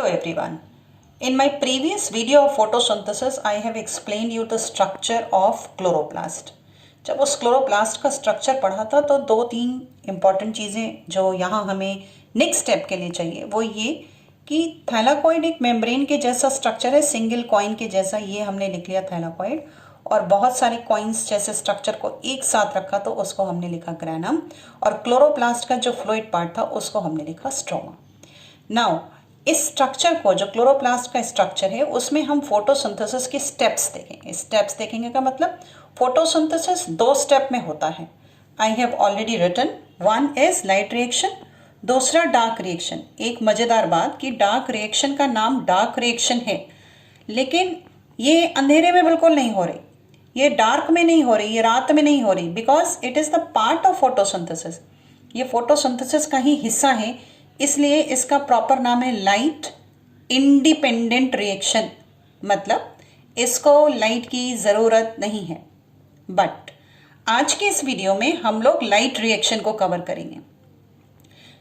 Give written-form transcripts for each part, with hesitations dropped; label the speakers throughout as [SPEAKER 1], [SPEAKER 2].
[SPEAKER 1] Hello everyone. In my previous video of photosynthesis, I have explained you the structure of chloroplast. जब उस chloroplast का structure पढ़ा था तो दो तीन इम्पॉर्टेंट चीज़ें जो यहाँ हमें नेक्स्ट स्टेप के लिए चाहिए वो ये कि थैलाकॉइड एक मेम्ब्रेन के जैसा स्ट्रक्चर है, सिंगल कॉइन के जैसा, ये हमने लिख लिया थैलाकॉइड। और बहुत सारे कॉइन्स जैसे स्ट्रक्चर को एक साथ रखा तो उसको हमने लिखा ग्रैनम, और क्लोरोप्लास्ट का जो फ्लूइड पार्ट था उसको हमने लिखा स्ट्रोमा। नाउ इस स्ट्रक्चर को, जो क्लोरोप्लास्ट का स्ट्रक्चर है, उसमें हम फोटोसिंथेसिस के स्टेप्स देखेंगे। स्टेप्स देखेंगे का मतलब फोटोसिंथेसिस दो स्टेप में होता है। I have already written, one is light reaction, दूसरा डार्क रिएक्शन। एक मजेदार बात कि डार्क रिएक्शन का नाम डार्क रिएक्शन है, लेकिन ये अंधेरे में बिल्कुल नहीं हो रही, ये डार्क में नहीं हो रही, ये रात में नहीं हो रही, because it is the part of photosynthesis. ये फोटोसिंथेसिस का ही हिस्सा है, इसलिए इसका प्रॉपर नाम है लाइट इंडिपेंडेंट रिएक्शन। मतलब इसको लाइट की ज़रूरत नहीं है। बट आज के इस वीडियो में हम लोग लाइट रिएक्शन को कवर करेंगे।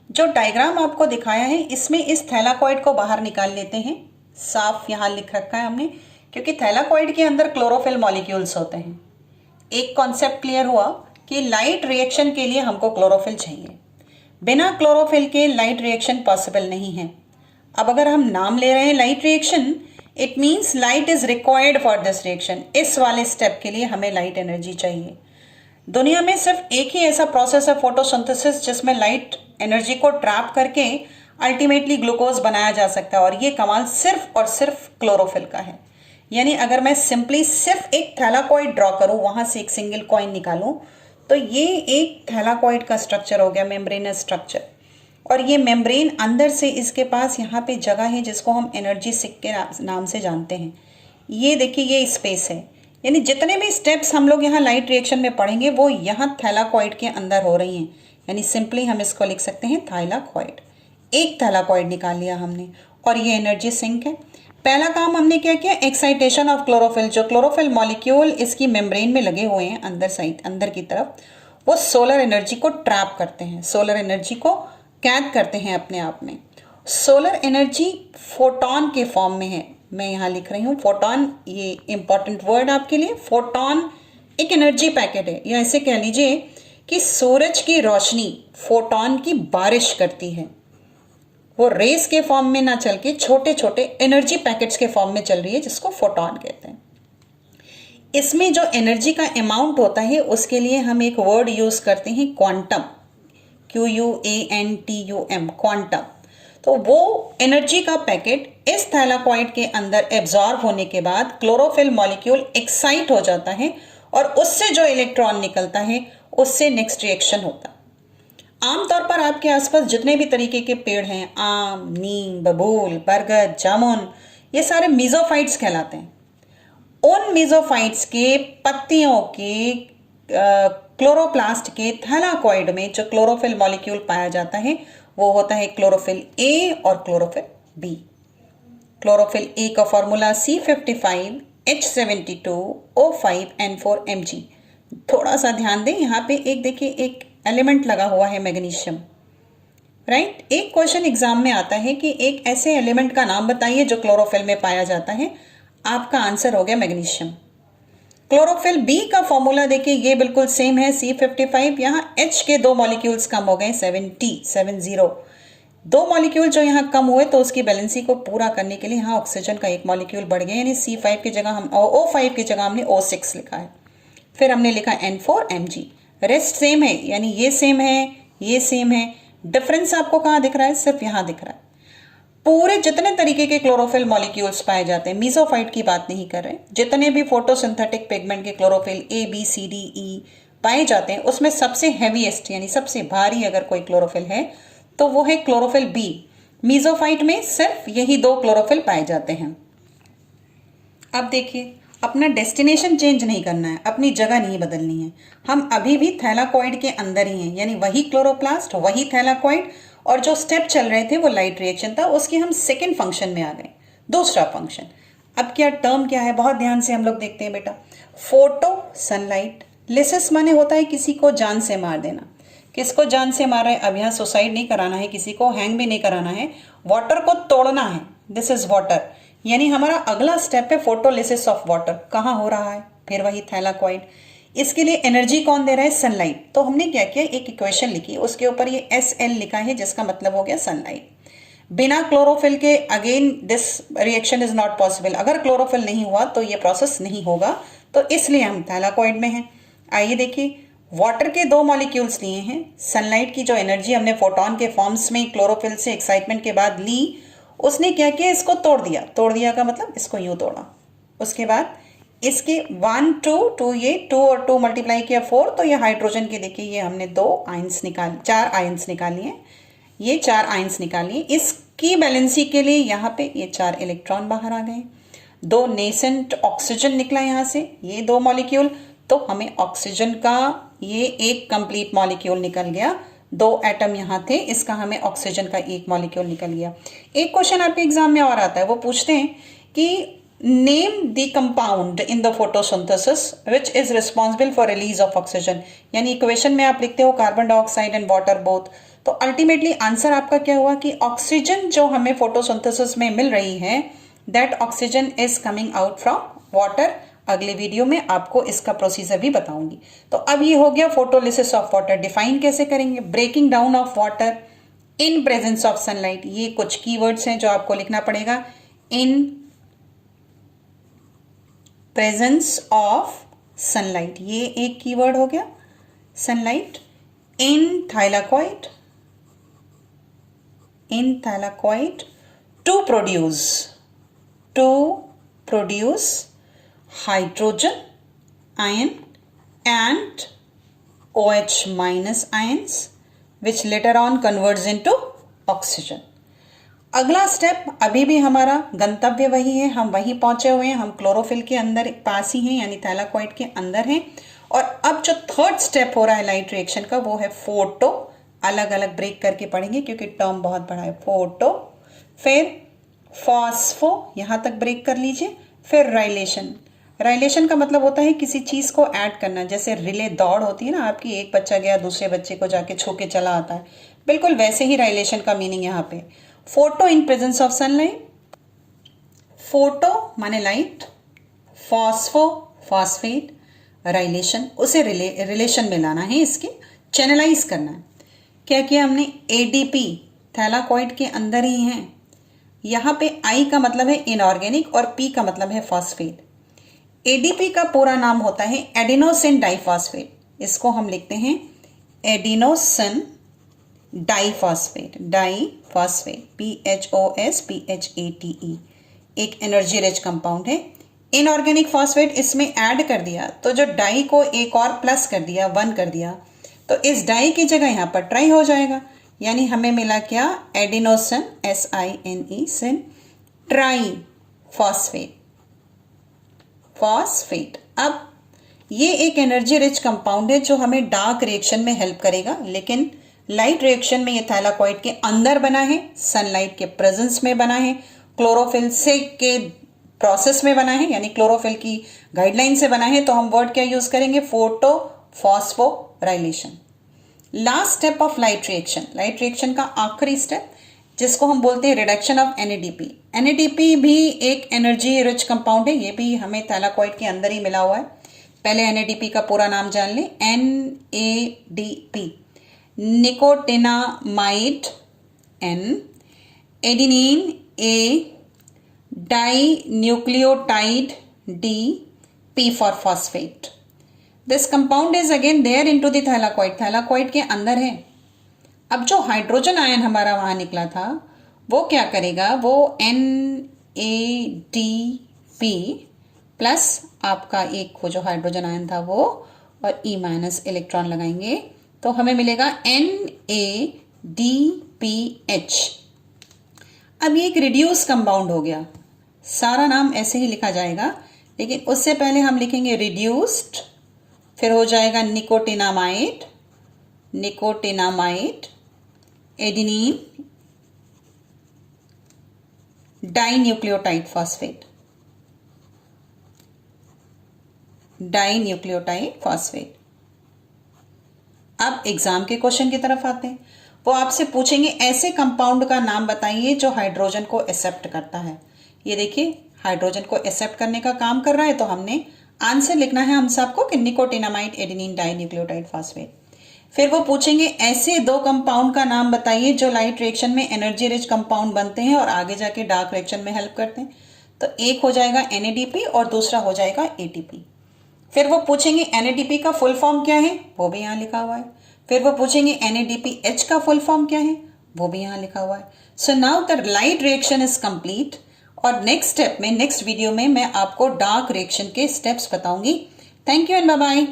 [SPEAKER 1] जो डायग्राम आपको दिखाया है इसमें इस थैलाकॉइड को बाहर निकाल लेते हैं। साफ यहाँ लिख रखा है हमने, क्योंकि थैलाकॉइड के अंदर क्लोरोफिल मॉलिक्यूल्स होते हैं। एक कॉन्सेप्ट क्लियर हुआ कि लाइट रिएक्शन के लिए हमको क्लोरोफिल चाहिए, बिना क्लोरोफिल के लाइट रिएक्शन पॉसिबल नहीं है। अब अगर हम नाम ले रहे हैं light reaction, it means light is required for this reaction. इस वाले स्टेप के लिए हमें लाइट एनर्जी चाहिए। दुनिया में सिर्फ एक ही ऐसा प्रोसेस है फोटोसिंथेसिस जिसमें लाइट एनर्जी को ट्रैप करके अल्टीमेटली ग्लूकोज बनाया जा सकता है, और ये कमाल सिर्फ और सिर्फ क्लोरोफिल का है। यानी अगर मैं सिंपली सिर्फ एक थैलाकॉइड ड्रॉ करूं, वहां से एक सिंगल कॉइन निकालूं, तो ये एक थैलाकॉइड का स्ट्रक्चर हो गया, मेम्ब्रेनस स्ट्रक्चर। और ये मेम्ब्रेन अंदर से इसके पास यहाँ पे जगह है जिसको हम एनर्जी सिक के नाम से जानते हैं। ये देखिए, ये स्पेस है। यानी जितने भी स्टेप्स हम लोग यहाँ लाइट रिएक्शन में पढ़ेंगे वो यहाँ थैलाकॉइड के अंदर हो रही हैं। यानी सिंपली हम इसको लिख सकते हैं थैलाकॉइड। एक थैलाकॉइड निकाल लिया हमने, और ये एनर्जी सिंक है। पहला काम हमने क्या किया, एक्साइटेशन ऑफ क्लोरोफिल। जो क्लोरोफिल मॉलिक्यूल इसकी मेम्ब्रेन में लगे हुए हैं अंदर साइड, अंदर की तरफ, वो सोलर एनर्जी को ट्रैप करते हैं, सोलर एनर्जी को कैद करते हैं अपने आप में। सोलर एनर्जी फोटॉन के फॉर्म में है। मैं यहाँ लिख रही हूँ फोटॉन, ये इंपॉर्टेंट वर्ड आपके लिए। फोटॉन एक एनर्जी पैकेट है, या ऐसे कह लीजिए कि सूरज की रोशनी फोटॉन की बारिश करती है। वो रेस के फॉर्म में ना चल के छोटे छोटे एनर्जी पैकेट्स के फॉर्म में चल रही है, जिसको फोटॉन कहते हैं। इसमें जो एनर्जी का अमाउंट होता है उसके लिए हम एक वर्ड यूज करते हैं क्वांटम, QUANTUM, क्वांटम। तो वो एनर्जी का पैकेट इस थैलाकॉइड के अंदर एब्जॉर्ब होने के बाद क्लोरोफिल मॉलिक्यूल एक्साइट हो जाता है, और उससे जो इलेक्ट्रॉन निकलता है उससे नेक्स्ट रिएक्शन होता है। आमतौर पर आपके आसपास जितने भी तरीके के पेड़ हैं, आम, नीम, बबूल, बरगद, जामुन, ये सारे मीजोफाइट्स कहलाते हैं। उन मीजोफाइट्स के पत्तियों के क्लोरोप्लास्ट के थैलाकॉइड में जो क्लोरोफिल मॉलिक्यूल पाया जाता है वो होता है क्लोरोफिल ए और क्लोरोफिल बी। क्लोरोफिल ए का फॉर्मूला C55H72O5N4Mg। थोड़ा सा ध्यान दें, यहाँ पे एक देखिए एक एलिमेंट लगा हुआ है, मैग्नीशियम, राइट। एक क्वेश्चन एग्जाम में आता है कि एक ऐसे एलिमेंट का नाम बताइए जो क्लोरोफिल में पाया जाता है। आपका आंसर हो गया मैग्नीशियम। क्लोरोफिल बी का फॉर्मूला देखिए, ये बिल्कुल सेम है, C55। यहाँ H के दो मॉलिक्यूल्स कम हो गए, 70। दो मॉलिक्यूल जो यहाँ कम हुए तो उसकी बैलेंसी को पूरा करने के लिए यहाँ ऑक्सीजन का एक मॉलिक्यूल बढ़ गया, यानी C5 की जगह हम O5 की जगह हमने O6 लिखा है। फिर हमने लिखा N4Mg। रेस्ट सेम है, यानी ये सेम है, ये सेम है। डिफरेंस आपको कहाँ दिख रहा है? सिर्फ यहाँ दिख रहा है। पूरे जितने तरीके के क्लोरोफिल मॉलिक्यूल्स पाए जाते हैं, मीजोफाइट की बात नहीं कर रहे, जितने भी फोटोसिंथेटिक पिगमेंट के chlorophyll A B C D E पाए जाते हैं, उसमें सबसे हैवीएस्ट यानी सबसे भारी अगर कोई क्लोरोफिल है तो वो है क्लोरोफिल B। मीजोफाइट में सिर्फ यही दो क्लोरोफिल पाए जाते हैं। अब देखिए, अपना डेस्टिनेशन चेंज नहीं करना है, अपनी जगह नहीं बदलनी है। हम अभी भी थैलाकॉइड के अंदर ही हैं, यानी वही क्लोरोप्लास्ट, वही थैलाकॉइड, और जो स्टेप चल रहे थे वो लाइट रिएक्शन था, उसके हम सेकेंड फंक्शन में आ गए, दूसरा फंक्शन। अब क्या टर्म क्या है, बहुत ध्यान से हम लोग देखते हैं बेटा। फोटो सनलाइट, लिसिस माने होता है किसी को जान से मार देना। किसको जान से मारा है? अब यहाँ सुसाइड नहीं कराना है, किसी को हैंग भी नहीं कराना है, वाटर को तोड़ना है, दिस इज वाटर, यानी हमारा अगला स्टेप है फोटोलिसिस ऑफ वाटर। कहाँ हो रहा है? फिर वही थैलाकॉइड। इसके लिए एनर्जी कौन दे रहा है? सनलाइट। तो हमने क्या किया, एक इक्वेशन लिखी, उसके ऊपर ये SL लिखा है, जिसका मतलब हो गया सनलाइट। बिना क्लोरोफिल के again this reaction is not possible. अगर क्लोरोफिल नहीं हुआ तो ये प्रोसेस नहीं होगा, तो इसलिए हम थैलाकॉइड में हैं। आइए देखिए, वाटर के दो मॉलिक्यूल्स लिए हैं, सनलाइट की जो एनर्जी हमने फोटोन के फॉर्म्स में क्लोरोफिल से एक्साइटमेंट के बाद ली, उसने क्या किया, इसको तोड़ दिया। तोड़ दिया का मतलब इसको यूं तोड़ा। उसके बाद इसके 1 2 2, ये 2 और 2 मल्टीप्लाई किया 4, तो ये हाइड्रोजन के देखिए ये हमने 4 आयंस निकाल लिए। ये 4 आयंस निकालिए। इसकी बैलेंसी के लिए यहाँ पे ये 4 इलेक्ट्रॉन बाहर आ गए। 2 नेसेंट ऑक्सीजन निकला यहाँ से, ये 2 मॉलिक्यूल, तो हमें ऑक्सीजन का ये एक कंप्लीट मॉलिक्यूल निकल गया। 2 एटम यहाँ थे, इसका हमें ऑक्सीजन का एक मॉलिक्यूल निकल गया। एक क्वेश्चन आपके एग्जाम में और आता है, वो पूछते हैं कि name the compound in the photosynthesis which is responsible for release of oxygen. यानी इक्वेशन में आप लिखते हो carbon dioxide and water both, तो अल्टीमेटली आंसर आपका क्या हुआ कि ऑक्सीजन जो हमें फोटोसिंथेसिस में मिल रही है, that oxygen is coming out from water. अगले वीडियो में आपको इसका प्रोसीजर भी बताऊंगी। तो अब ये हो गया फोटोलिसिस ऑफ वाटर। डिफाइन कैसे करेंगे? Breaking down of water in presence of sunlight. ये कुछ कीवर्ड्स हैं जो आपको लिखना पड़ेगा। इन प्रेजेंस ऑफ सनलाइट, ये एक कीवर्ड हो गया, sunlight. In thylakoid, to produce hydrogen ion and OH minus ions which later on converts into oxygen। अगला स्टेप, अभी भी हमारा गंतव्य वही है, हम वहीं पहुंचे हुए हैं, हम क्लोरोफिल के अंदर पास ही हैं, यानी थैलाकॉइड के अंदर हैं। और अब जो थर्ड स्टेप हो रहा है लाइट रिएक्शन का, वो है फोटो। अलग अलग ब्रेक करके पढ़ेंगे क्योंकि टर्म बहुत बड़ा है। फोटो, फिर फॉस्फो, यहां तक ब्रेक कर लीजिए, फिर राइलेशन। राइलेशन का मतलब होता है किसी चीज को ऐड करना, जैसे रिले दौड़ होती है ना आपकी, एक बच्चा गया दूसरे बच्चे को जाके छू के चला आता है, बिल्कुल वैसे ही राइलेशन का मीनिंग यहाँ पे। Photo in presence of sunlight, photo माने लाइट, फॉस्फो फॉस्फेट, राइलेशन उसे रिलेशन में लाना है, इसके चैनलाइज करना है। क्या किया हमने? एडीपी थैलाकॉइड के अंदर ही है। यहाँ पे आई का मतलब है इनऑर्गेनिक और पी का मतलब है फॉस्फेट। एडीपी का पूरा नाम होता है एडिनोसिन डाइफॉस्फेट। इसको हम लिखते हैं एडिनोसिन डाइफॉस्फेट, PHOSPHATE। एक एनर्जी रिच कंपाउंड है। इनऑर्गेनिक फॉस्फेट इसमें ऐड कर दिया, तो जो डाई को एक और प्लस कर दिया, 1 कर दिया, तो इस डाई की जगह यहाँ पर ट्राई हो जाएगा, यानी हमें मिला क्या? एडिनोसिन, SINE सिन ट्राई फॉस्फेट। अब ये एक एनर्जी रिच कंपाउंड है जो हमें डार्क रिएक्शन में हेल्प करेगा, लेकिन लाइट रिएक्शन में ये थैलाकॉइड के अंदर बना है, सनलाइट के प्रेजेंस में बना है, क्लोरोफिल से के प्रोसेस में बना है, यानी क्लोरोफिल की गाइडलाइन से बना है। तो हम वर्ड क्या यूज करेंगे? Photo phosphorylation. Last step of light reaction का आखिरी स्टेप, जिसको हम बोलते हैं रिडक्शन ऑफ NADP। NADP भी एक एनर्जी रिच कंपाउंड है, ये भी हमें थैलाकॉइड के अंदर ही मिला हुआ है। पहले NADP का पूरा नाम जान लें, NADP, nicotinamide N, adenine A, dinucleotide D, P for phosphate। This compound is again there into the thylakoid के अंदर है। अब जो हाइड्रोजन आयन हमारा वहां निकला था, वो क्या करेगा? वो NADP प्लस आपका एक वो जो हाइड्रोजन आयन था वो, और E माइनस इलेक्ट्रॉन लगाएंगे, तो हमें मिलेगा NADPH। अब ये एक रिड्यूस कंपाउंड हो गया, सारा नाम ऐसे ही लिखा जाएगा, लेकिन उससे पहले हम लिखेंगे रिड्यूस्ड, फिर हो जाएगा निकोटिनामाइड, एडिनिन डाइन्यूक्लियोटाइड फॉस्फेट, अब एग्जाम के क्वेश्चन की तरफ आते हैं। वो आपसे पूछेंगे ऐसे कंपाउंड का नाम बताइए जो हाइड्रोजन को एक्सेप्ट करता है। ये देखिए हाइड्रोजन को एक्सेप्ट करने का काम कर रहा है, तो हमने आंसर लिखना है हम सबको कि निकोटिनामाइड एडेनिन डाइन्यूक्लियोटाइड फास्फेट। फिर वो पूछेंगे ऐसे दो कंपाउंड का नाम बताइए जो लाइट रिएक्शन में एनर्जी रिच कंपाउंड बनते हैं और आगे जाके डार्क रिएक्शन में हेल्प करते हैं। तो एक हो जाएगा NADP और दूसरा हो जाएगा ATP। फिर वो पूछेंगे NADP का फुल फॉर्म क्या है, वो भी यहाँ लिखा हुआ है। फिर वो पूछेंगे NADPH का फुल फॉर्म क्या है, वो भी यहाँ लिखा हुआ है। So now the light reaction is complete. और नेक्स्ट स्टेप में, नेक्स्ट वीडियो में मैं आपको डार्क रिएक्शन के स्टेप्स बताऊंगी। Thank you and bye bye.